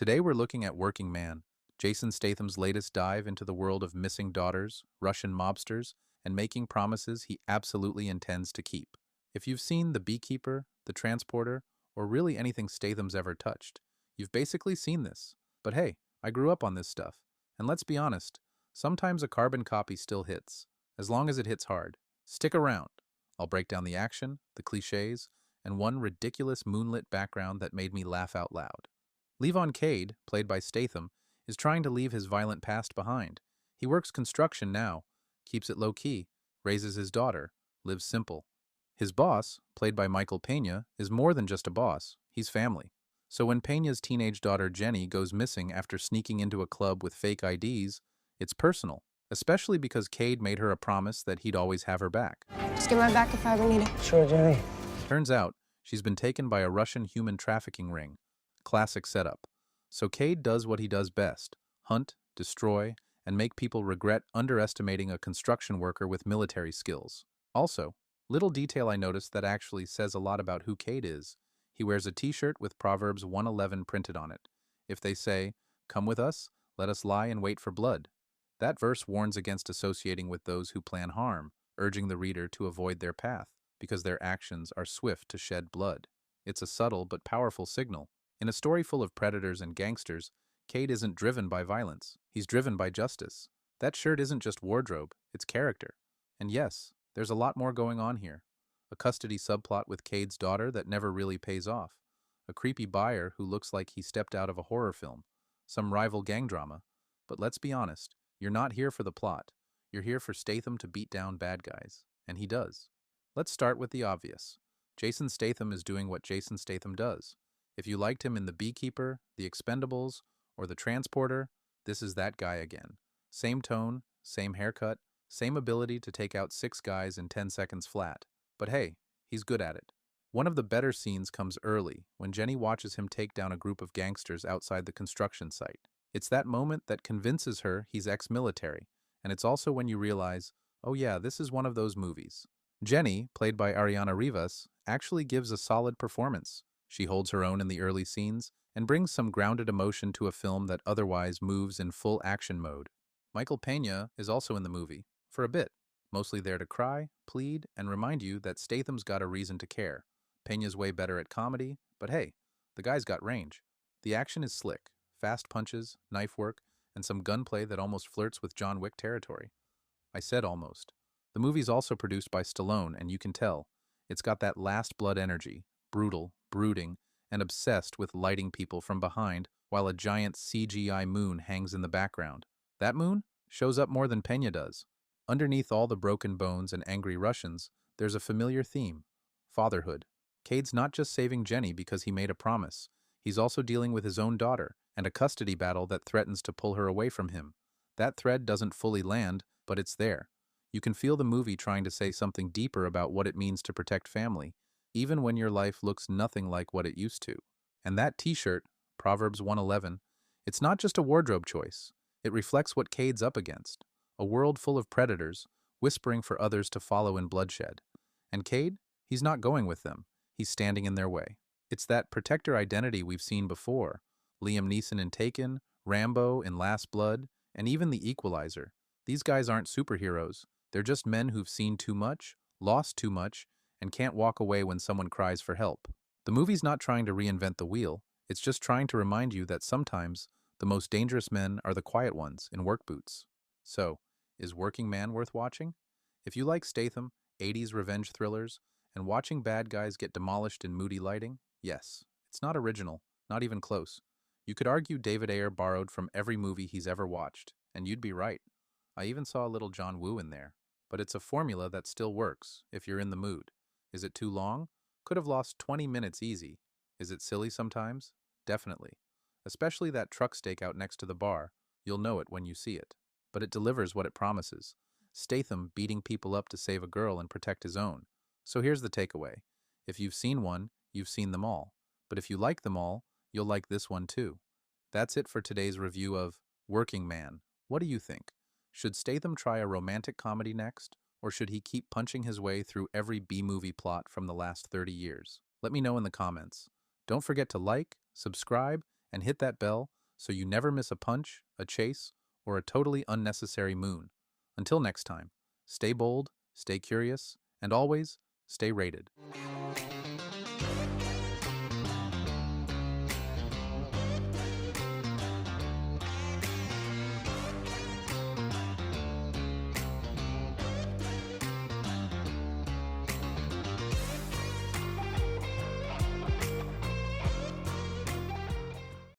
Today we're looking at Working Man, Jason Statham's latest dive into the world of missing daughters, Russian mobsters, and making promises he absolutely intends to keep. If you've seen The Beekeeper, The Transporter, or really anything Statham's ever touched, you've basically seen this. But hey, I grew up on this stuff. And let's be honest, sometimes a carbon copy still hits, as long as it hits hard. Stick around. I'll break down the action, the cliches, and one ridiculous moonlit background that made me laugh out loud. Levon Cade, played by Statham, is trying to leave his violent past behind. He works construction now, keeps it low-key, raises his daughter, lives simple. His boss, played by Michael Pena, is more than just a boss, he's family. So when Pena's teenage daughter Jenny goes missing after sneaking into a club with fake IDs, it's personal, especially because Cade made her a promise that he'd always have her back. Just get my back if I ever need it. Sure, Jenny. Turns out, she's been taken by a Russian human trafficking ring. Classic setup. So Cade does what he does best: hunt, destroy, and make people regret underestimating a construction worker with military skills. Also, little detail I noticed that actually says a lot about who Cade is. He wears a t-shirt with Proverbs 111 printed on it. If they say, "Come with us, let us lie and wait for blood." That verse warns against associating with those who plan harm, urging the reader to avoid their path, because their actions are swift to shed blood. It's a subtle but powerful signal. In a story full of predators and gangsters, Cade isn't driven by violence. He's driven by justice. That shirt isn't just wardrobe, it's character. And yes, there's a lot more going on here. A custody subplot with Cade's daughter that never really pays off. A creepy buyer who looks like he stepped out of a horror film. Some rival gang drama. But let's be honest, you're not here for the plot. You're here for Statham to beat down bad guys. And he does. Let's start with the obvious. Jason Statham is doing what Jason Statham does. If you liked him in The Beekeeper, The Expendables, or The Transporter, this is that guy again. Same tone, same haircut, same ability to take out 6 guys in 10 seconds flat. But hey, he's good at it. One of the better scenes comes early, when Jenny watches him take down a group of gangsters outside the construction site. It's that moment that convinces her he's ex-military, and it's also when you realize, oh yeah, this is one of those movies. Jenny, played by Ariana Rivas, actually gives a solid performance. She holds her own in the early scenes and brings some grounded emotion to a film that otherwise moves in full action mode. Michael Pena is also in the movie, for a bit, mostly there to cry, plead, and remind you that Statham's got a reason to care. Pena's way better at comedy, but hey, the guy's got range. The action is slick, fast punches, knife work, and some gunplay that almost flirts with John Wick territory. I said almost. The movie's also produced by Stallone, and you can tell. It's got that last blood energy, brutal, brooding, and obsessed with lighting people from behind while a giant CGI moon hangs in the background. That moon shows up more than Pena does. Underneath all the broken bones and angry Russians, there's a familiar theme: fatherhood. Cade's not just saving Jenny because he made a promise. He's also dealing with his own daughter and a custody battle that threatens to pull her away from him. That thread doesn't fully land, but it's there. You can feel the movie trying to say something deeper about what it means to protect family, even when your life looks nothing like what it used to. And that t-shirt, Proverbs 111, it's not just a wardrobe choice. It reflects what Cade's up against: a world full of predators, whispering for others to follow in bloodshed. And Cade, he's not going with them. He's standing in their way. It's that protector identity we've seen before. Liam Neeson in Taken, Rambo in Last Blood, and even The Equalizer. These guys aren't superheroes. They're just men who've seen too much, lost too much, and can't walk away when someone cries for help. The movie's not trying to reinvent the wheel. It's just trying to remind you that sometimes the most dangerous men are the quiet ones in work boots. So, is Working Man worth watching? If you like Statham, 80s revenge thrillers, and watching bad guys get demolished in moody lighting, yes, it's not original, not even close. You could argue David Ayer borrowed from every movie he's ever watched, and you'd be right. I even saw a little John Woo in there. But it's a formula that still works, if you're in the mood. Is it too long? Could have lost 20 minutes easy. Is it silly sometimes? Definitely. Especially that truck stake out next to the bar. You'll know it when you see it. But it delivers what it promises. Statham beating people up to save a girl and protect his own. So here's the takeaway. If you've seen one, you've seen them all. But if you like them all, you'll like this one too. That's it for today's review of Working Man. What do you think? Should Statham try a romantic comedy next, or should he keep punching his way through every B-movie plot from the last 30 years? Let me know in the comments. Don't forget to like, subscribe, and hit that bell so you never miss a punch, a chase, or a totally unnecessary moon. Until next time, stay bold, stay curious, and always stay rated.